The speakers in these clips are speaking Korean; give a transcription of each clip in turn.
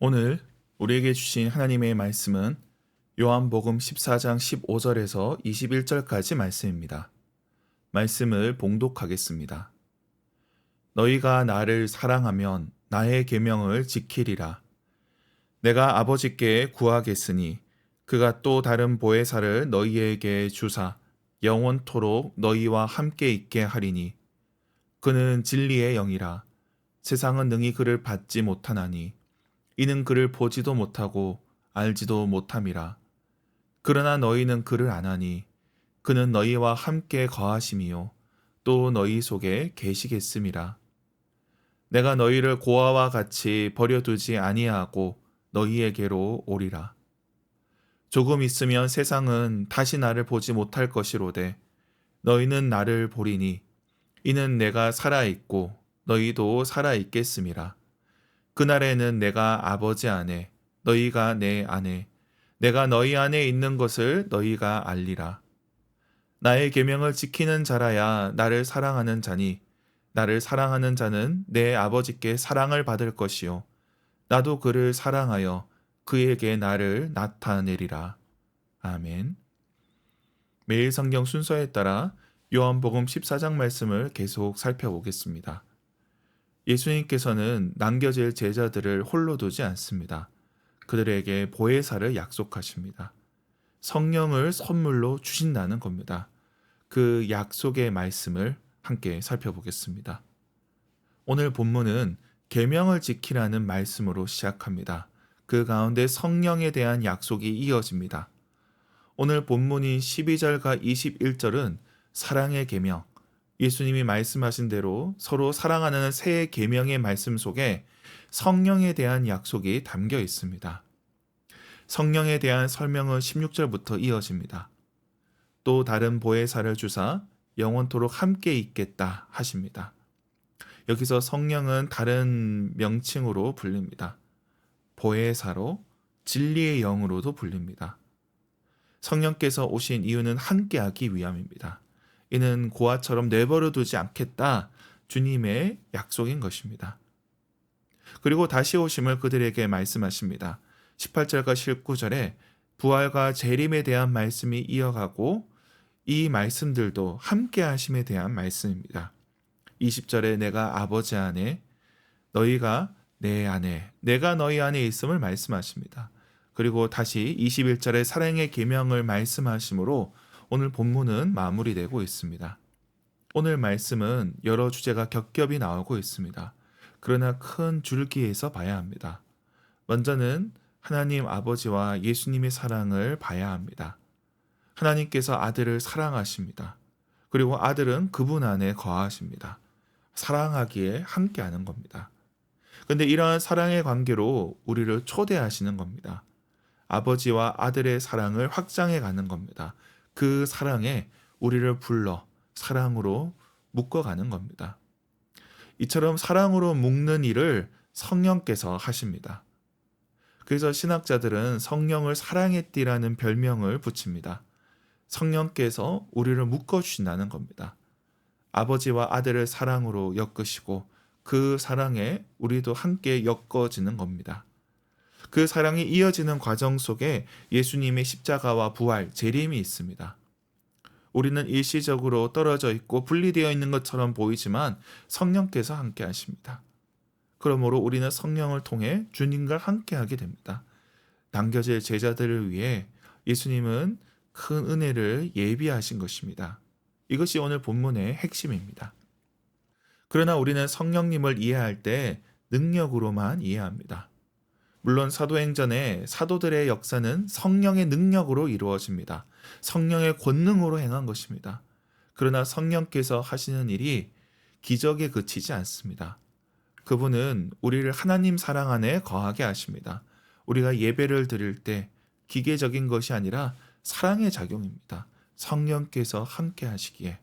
오늘 우리에게 주신 하나님의 말씀은 요한복음 14장 15절에서 21절까지 말씀입니다. 말씀을 봉독하겠습니다. 너희가 나를 사랑하면 나의 계명을 지키리라. 내가 아버지께 구하겠으니 그가 또 다른 보혜사를 너희에게 주사 영원토록 너희와 함께 있게 하리니 그는 진리의 영이라. 세상은 능히 그를 받지 못하나니 이는 그를 보지도 못하고 알지도 못함이라. 그러나 너희는 그를 아나니 그는 너희와 함께 거하심이요 또 너희 속에 계시겠음이라. 내가 너희를 고아와 같이 버려두지 아니하고 너희에게로 오리라. 조금 있으면 세상은 다시 나를 보지 못할 것이로되 너희는 나를 보리니 이는 내가 살아있고 너희도 살아있겠음이라. 그날에는 내가 아버지 안에 너희가 내 안에 내가 너희 안에 있는 것을 너희가 알리라. 나의 계명을 지키는 자라야 나를 사랑하는 자니 나를 사랑하는 자는 내 아버지께 사랑을 받을 것이요 나도 그를 사랑하여 그에게 나를 나타내리라. 아멘. 매일 성경 순서에 따라 요한복음 14장 말씀을 계속 살펴보겠습니다. 예수님께서는 남겨질 제자들을 홀로 두지 않습니다. 그들에게 보혜사를 약속하십니다. 성령을 선물로 주신다는 겁니다. 그 약속의 말씀을 함께 살펴보겠습니다. 오늘 본문은 계명을 지키라는 말씀으로 시작합니다. 그 가운데 성령에 대한 약속이 이어집니다. 오늘 본문인 12절과 21절은 사랑의 계명, 예수님이 말씀하신 대로 서로 사랑하는 새 계명의 말씀 속에 성령에 대한 약속이 담겨 있습니다. 성령에 대한 설명은 16절부터 이어집니다. 또 다른 보혜사를 주사 영원토록 함께 있겠다 하십니다. 여기서 성령은 다른 명칭으로 불립니다. 보혜사로 진리의 영으로도 불립니다. 성령께서 오신 이유는 함께하기 위함입니다. 이는 고아처럼 내버려 두지 않겠다 주님의 약속인 것입니다. 그리고 다시 오심을 그들에게 말씀하십니다. 18절과 19절에 부활과 재림에 대한 말씀이 이어가고 이 말씀들도 함께 하심에 대한 말씀입니다. 20절에 내가 아버지 안에 너희가 내 안에 내가 너희 안에 있음을 말씀하십니다. 그리고 다시 21절에 사랑의 계명을 말씀하시므로 오늘 본문은 마무리되고 있습니다. 오늘 말씀은 여러 주제가 겹겹이 나오고 있습니다. 그러나 큰 줄기에서 봐야 합니다. 먼저는 하나님 아버지와 예수님의 사랑을 봐야 합니다. 하나님께서 아들을 사랑하십니다. 그리고 아들은 그분 안에 거하십니다. 사랑하기에 함께하는 겁니다. 그런데 이러한 사랑의 관계로 우리를 초대하시는 겁니다. 아버지와 아들의 사랑을 확장해 가는 겁니다. 그 사랑에 우리를 불러 사랑으로 묶어가는 겁니다. 이처럼 사랑으로 묶는 일을 성령께서 하십니다. 그래서 신학자들은 성령을 사랑의 띠라는 별명을 붙입니다. 성령께서 우리를 묶어주신다는 겁니다. 아버지와 아들을 사랑으로 엮으시고 그 사랑에 우리도 함께 엮어지는 겁니다. 그 사랑이 이어지는 과정 속에 예수님의 십자가와 부활, 재림이 있습니다. 우리는 일시적으로 떨어져 있고 분리되어 있는 것처럼 보이지만 성령께서 함께 하십니다. 그러므로 우리는 성령을 통해 주님과 함께하게 됩니다. 남겨질 제자들을 위해 예수님은 큰 은혜를 예비하신 것입니다. 이것이 오늘 본문의 핵심입니다. 그러나 우리는 성령님을 이해할 때 능력으로만 이해합니다. 물론 사도행전의 사도들의 역사는 성령의 능력으로 이루어집니다. 성령의 권능으로 행한 것입니다. 그러나 성령께서 하시는 일이 기적에 그치지 않습니다. 그분은 우리를 하나님 사랑 안에 거하게 하십니다. 우리가 예배를 드릴 때 기계적인 것이 아니라 사랑의 작용입니다. 성령께서 함께 하시기에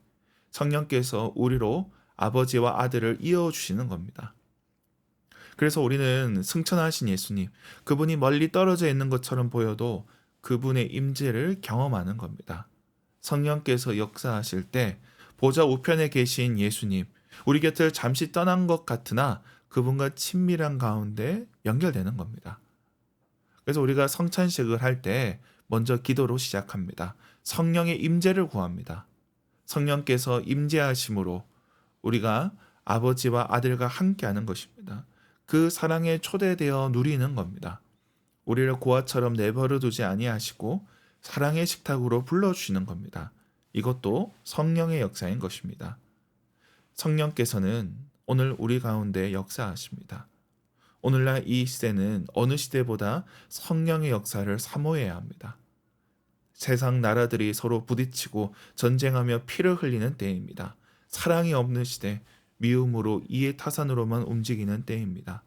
성령께서 우리로 아버지와 아들을 이어주시는 겁니다. 그래서 우리는 승천하신 예수님, 그분이 멀리 떨어져 있는 것처럼 보여도 그분의 임재를 경험하는 겁니다. 성령께서 역사하실 때 보좌 우편에 계신 예수님, 우리 곁을 잠시 떠난 것 같으나 그분과 친밀한 가운데 연결되는 겁니다. 그래서 우리가 성찬식을 할 때 먼저 기도로 시작합니다. 성령의 임재를 구합니다. 성령께서 임재하심으로 우리가 아버지와 아들과 함께하는 것입니다. 그 사랑에 초대되어 누리는 겁니다. 우리를 고아처럼 내버려 두지 아니하시고 사랑의 식탁으로 불러주시는 겁니다. 이것도 성령의 역사인 것입니다. 성령께서는 오늘 우리 가운데 역사하십니다. 오늘날 이 시대는 어느 시대보다 성령의 역사를 사모해야 합니다. 세상 나라들이 서로 부딪히고 전쟁하며 피를 흘리는 때입니다. 사랑이 없는 시대, 미움으로 이해타산으로만 움직이는 때입니다.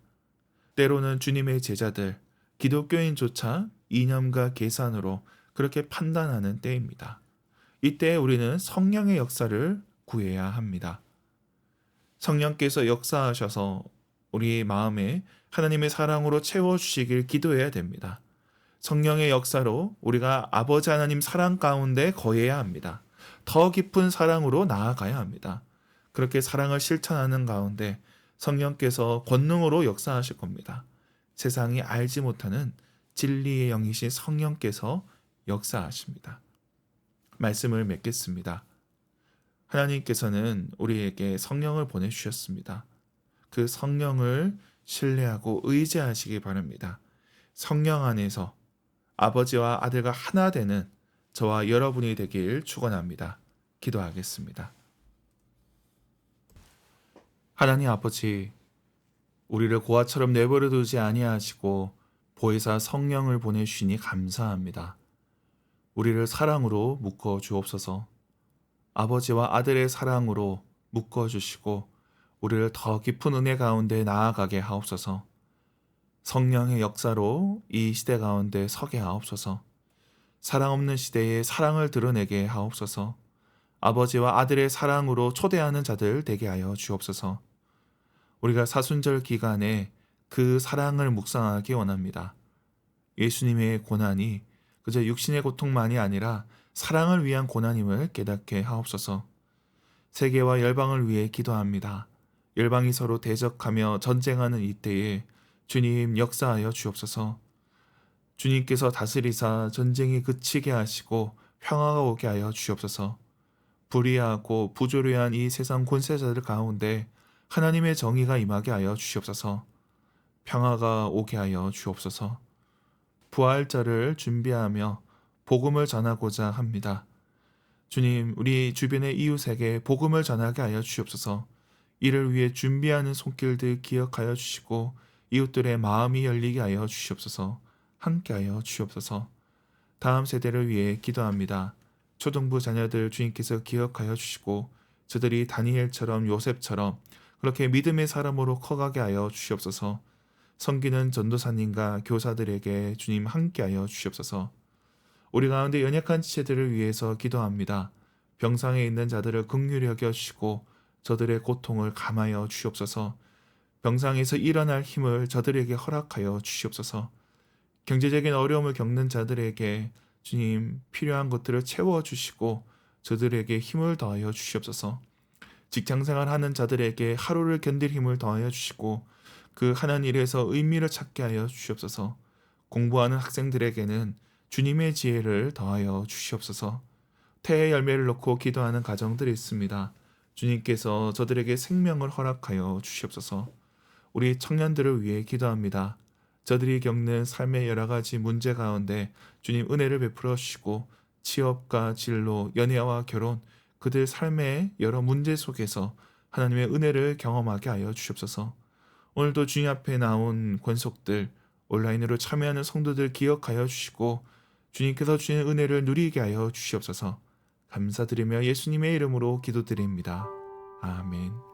때로는 주님의 제자들, 기독교인조차 이념과 계산으로 그렇게 판단하는 때입니다. 이때 우리는 성령의 역사를 구해야 합니다. 성령께서 역사하셔서 우리 마음에 하나님의 사랑으로 채워주시길 기도해야 됩니다. 성령의 역사로 우리가 아버지 하나님 사랑 가운데 거해야 합니다. 더 깊은 사랑으로 나아가야 합니다. 그렇게 사랑을 실천하는 가운데 성령께서 권능으로 역사하실 겁니다. 세상이 알지 못하는 진리의 영이신 성령께서 역사하십니다. 말씀을 맺겠습니다. 하나님께서는 우리에게 성령을 보내주셨습니다. 그 성령을 신뢰하고 의지하시기 바랍니다. 성령 안에서 아버지와 아들과 하나 되는 저와 여러분이 되길 축원합니다. 기도하겠습니다. 하나님 아버지, 우리를 고아처럼 내버려 두지 아니하시고 보혜사 성령을 보내주시니 감사합니다. 우리를 사랑으로 묶어 주옵소서. 아버지와 아들의 사랑으로 묶어 주시고 우리를 더 깊은 은혜 가운데 나아가게 하옵소서. 성령의 역사로 이 시대 가운데 서게 하옵소서. 사랑 없는 시대에 사랑을 드러내게 하옵소서. 아버지와 아들의 사랑으로 초대하는 자들 되게 하여 주옵소서. 우리가 사순절 기간에 그 사랑을 묵상하기 원합니다. 예수님의 고난이 그저 육신의 고통만이 아니라 사랑을 위한 고난임을 깨닫게 하옵소서. 세계와 열방을 위해 기도합니다. 열방이 서로 대적하며 전쟁하는 이때에 주님 역사하여 주옵소서. 주님께서 다스리사 전쟁이 그치게 하시고 평화가 오게 하여 주옵소서. 불의하고 부조리한 이 세상 권세자들 가운데 하나님의 정의가 임하게 하여 주옵소서. 평화가 오게 하여 주옵소서. 부활절을 준비하며 복음을 전하고자 합니다. 주님, 우리 주변의 이웃에게 복음을 전하게 하여 주옵소서. 이를 위해 준비하는 손길들 기억하여 주시고 이웃들의 마음이 열리게 하여 주옵소서. 함께하여 주옵소서. 다음 세대를 위해 기도합니다. 초등부 자녀들 주님께서 기억하여 주시고 저들이 다니엘처럼 요셉처럼 그렇게 믿음의 사람으로 커가게 하여 주옵소서. 섬기는 전도사님과 교사들에게 주님 함께하여 주옵소서. 우리 가운데 연약한 지체들을 위해서 기도합니다. 병상에 있는 자들을 긍휼히 여겨주시고 저들의 고통을 감하여 주옵소서. 병상에서 일어날 힘을 저들에게 허락하여 주옵소서. 경제적인 어려움을 겪는 자들에게 주님 필요한 것들을 채워주시고 저들에게 힘을 더하여 주옵소서. 직장생활 하는 자들에게 하루를 견딜 힘을 더하여 주시고 그 하는 일에서 의미를 찾게 하여 주옵소서. 공부하는 학생들에게는 주님의 지혜를 더하여 주시옵소서. 태의 열매를 놓고 기도하는 가정들이 있습니다. 주님께서 저들에게 생명을 허락하여 주시옵소서. 우리 청년들을 위해 기도합니다. 저들이 겪는 삶의 여러 가지 문제 가운데 주님 은혜를 베풀어 주시고 취업과 진로, 연애와 결혼, 그들 삶의 여러 문제 속에서 하나님의 은혜를 경험하게 하여 주시옵소서. 오늘도 주님 앞에 나온 권속들, 온라인으로 참여하는 성도들 기억하여 주시고 주님께서 주신 은혜를 누리게 하여 주시옵소서. 감사드리며 예수님의 이름으로 기도드립니다. 아멘.